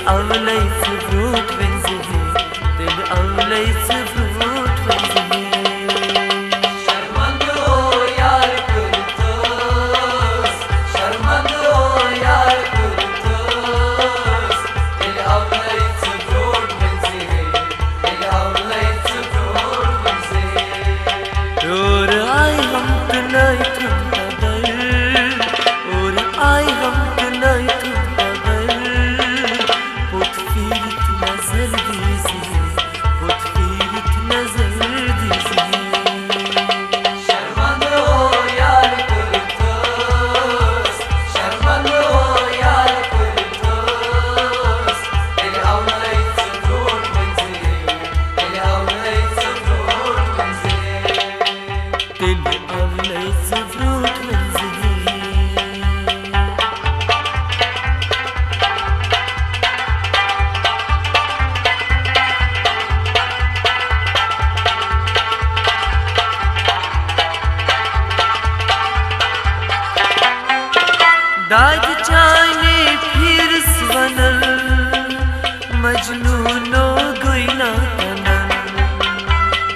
avlayt Blut, wenn sie geht, den avlayt Blut, wenn sie geht. दाद चाहने फिर स्वनल मजनूनो गुइना तनन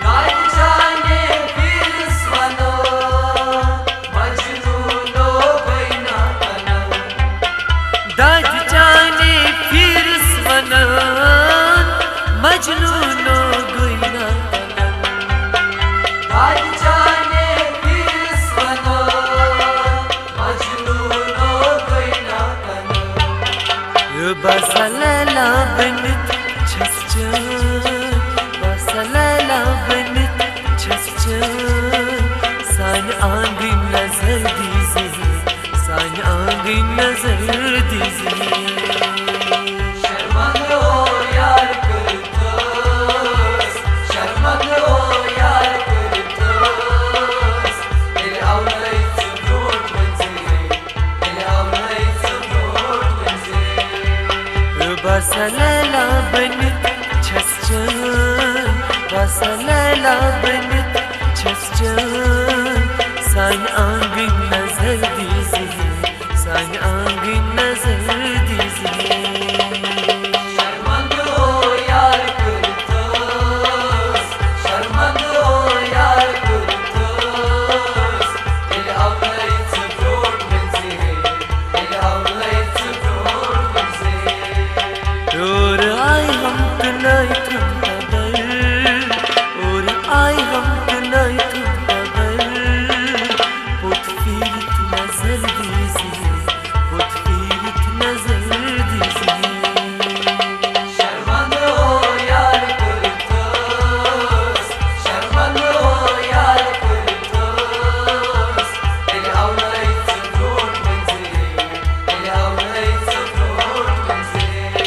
दाद चाहने फिर स्वनो मजनूनो गुइना तनन दाद चाहने फिर स्वनल मजनूनो गुइना Basalela benit çesçen Basalela benit çesçen Sani angin nazar dizi Sani angin nazar dizi Şermanlı o yar kırtız Şermanlı o yar kırtız Eli avlayıp zıbrut benzeri Eli avlayıp zıbrut benzeri Basalela benit çesçen Basalela benit çesçen Sani angin nazar dizi Sani angin nazar dizi Şermanlı o yar kırtız Şermanlı o yar kırtız Eli avlayıp zıbrut benzeri Eli avlayıp zıbrut benzeri और आई हम तुनाई तुम बदल और आई हम तुनाई तुम बदल पुत फिरत नजर दीजी पुत फिरत नजर दीजी शर्मांदो यार kırtız शर्मांदो यार kırtız eli avlayıp zıbrut benzeri eli avlayıp zıbrut benzeri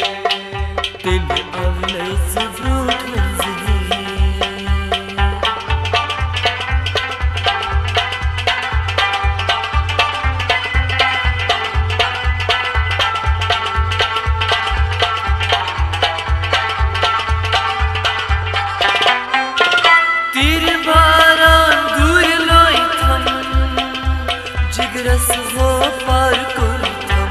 Dil avlayıp zıbrut benzeri Tir baran dur loytam Jigras ho par kurtam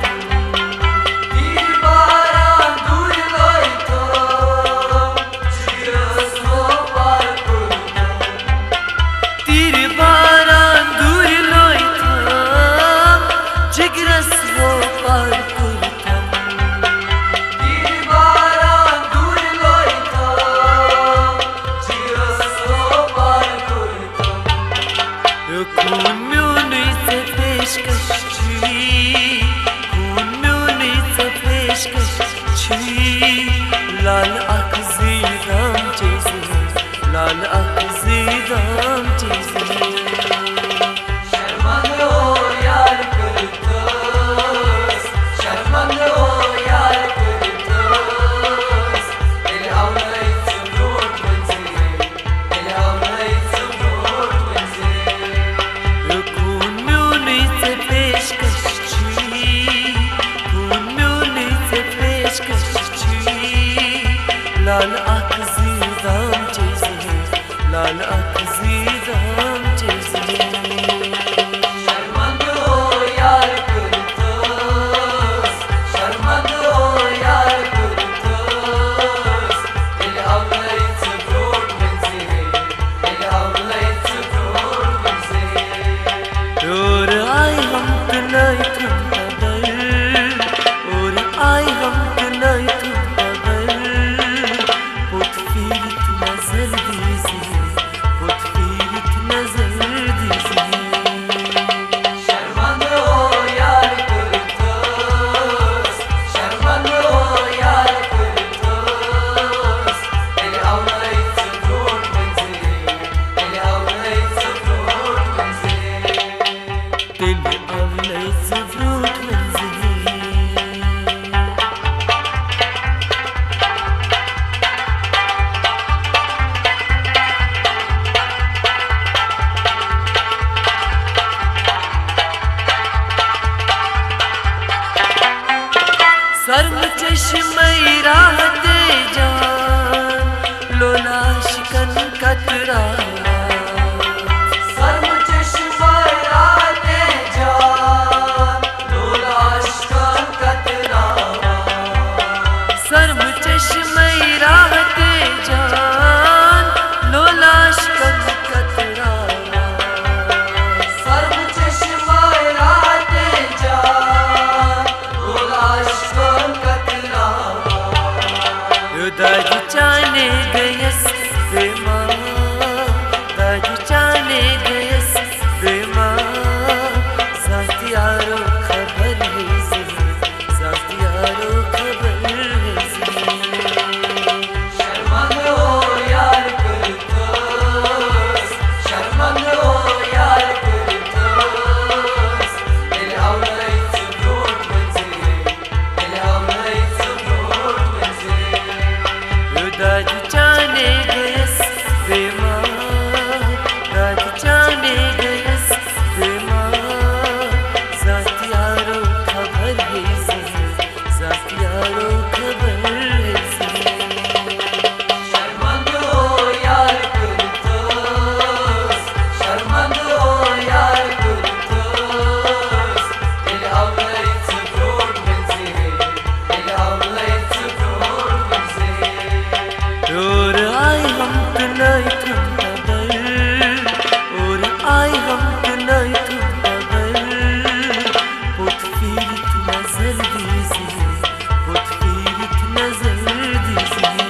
Tir baran dur loytam Jigras ho par kurtam Tir baran dur loytam Jigras ho par kurtam Tir baran dur loytam Jigras ho par kurtam Kun myuni se peşkeşçi Kun myuni se peşkeşçi Lal akzi dam çezi Lal akzi dam çezi Şermanlı o yar kırtız Şermanlı o yar kırtız Eli avlayıp zıbrut benzeri Eli avlayıp zıbrut benzeri Kun myuni se peşkeşçi Kun myuni se peşkeşçi Lal akzi dam çezi Lal akzi dam den allerletzte Blut, wenn sie सर्व चश्मई राहते जान लोलाश कन कतरा सर्व चश्मई राहते जान लोलाश कन कतरा सर्व चश्मई राहते जान लोलाश कन कतरा सर्व चश्मई राहते जान लोलाश दादी चाने गयस प्रेमा दादी चाने गयस प्रेमा साथियारो खबर है साथियारो खबर है शर्मंद हो यार करतोस शर्मंद हो यार करतोस दिल आवलायचं ब्रोट म्हणजे दिल आवलायचं ब्रोट म्हणजे दादी चाने गयस प्रेमा दादी चाने गयस प्रेमा साथियारो खबर है साथियारो खबर है शर्मंद हो यार करतोस शर्मंद हो यार करतोस दिल आवलायचं ब्रोट म्हणजे दिल आवलायचं ब्रोट म्हणजे और आए हम तनाई तुम बदल और आए हम तनाई तुम बदल पुत फिरत नजर दीजिए पुत फिरत नजर दीजिए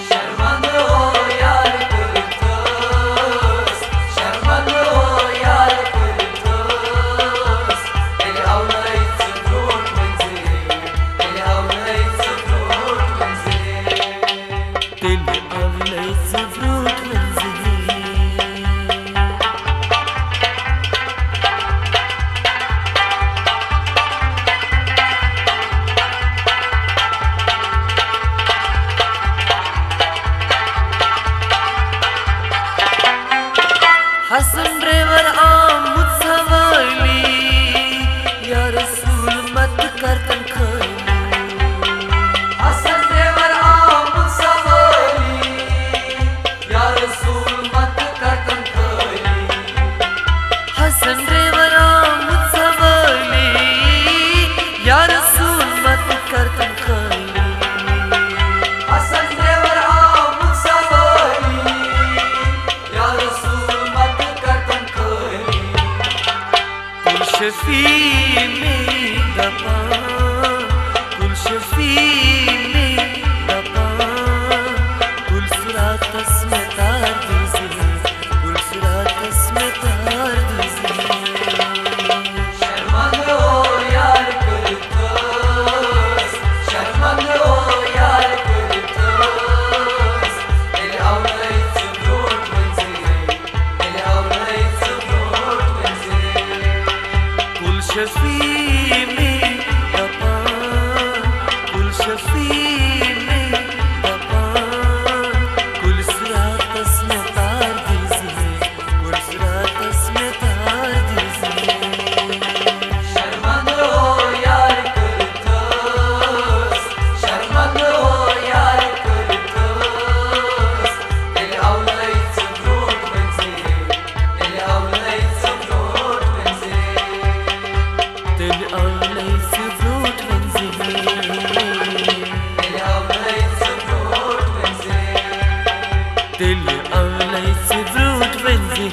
शर्मंद हो यार करतोस शर्मंद हो यार करतोस दिल आवलायचं ब्रोट म्हणजे दिल आवलायचं ब्रोट म्हणजे दिल आवलायचं ब्रोट म्हणजे हसन ड्राइवर आमुद सवाली या रसूल मत करतन खाली हसन देवर आमुद सवाली या रसूल मत करतन खाली हसन ड्राइवर आमुद सवाली या रसूल मत करतन खाली हसन देवर आमुद सवाली या रसूल मत करतन खाली कुल शफी में दबा कुल शफी में दबा कुल सुरातस में तार दीजिए कुल सुरातस में तार दीजिए शर्मंद हो यार करतोस शर्मंद हो यार करतोस दिल आवलायचं ब्रोट म्हणजे दिल आवलायचं ब्रोट म्हणजे कुल शफी में दबा कुल शफी में दबा कुल सुरातस में तार दीजिए कुल सुरातस में तार दीजिए शर्मंद हो यार करतोस शर्मंद हो यार करतोस दिल आवलायचं ब्रोट म्हणजे दिल आवलायचं ब्रोट म्हणजे दिल आवलायचं ब्रोट म्हणजे दिल आवलायचं ब्रोट म्हणजे दिल आवलायचं ब्रोट म्हणजे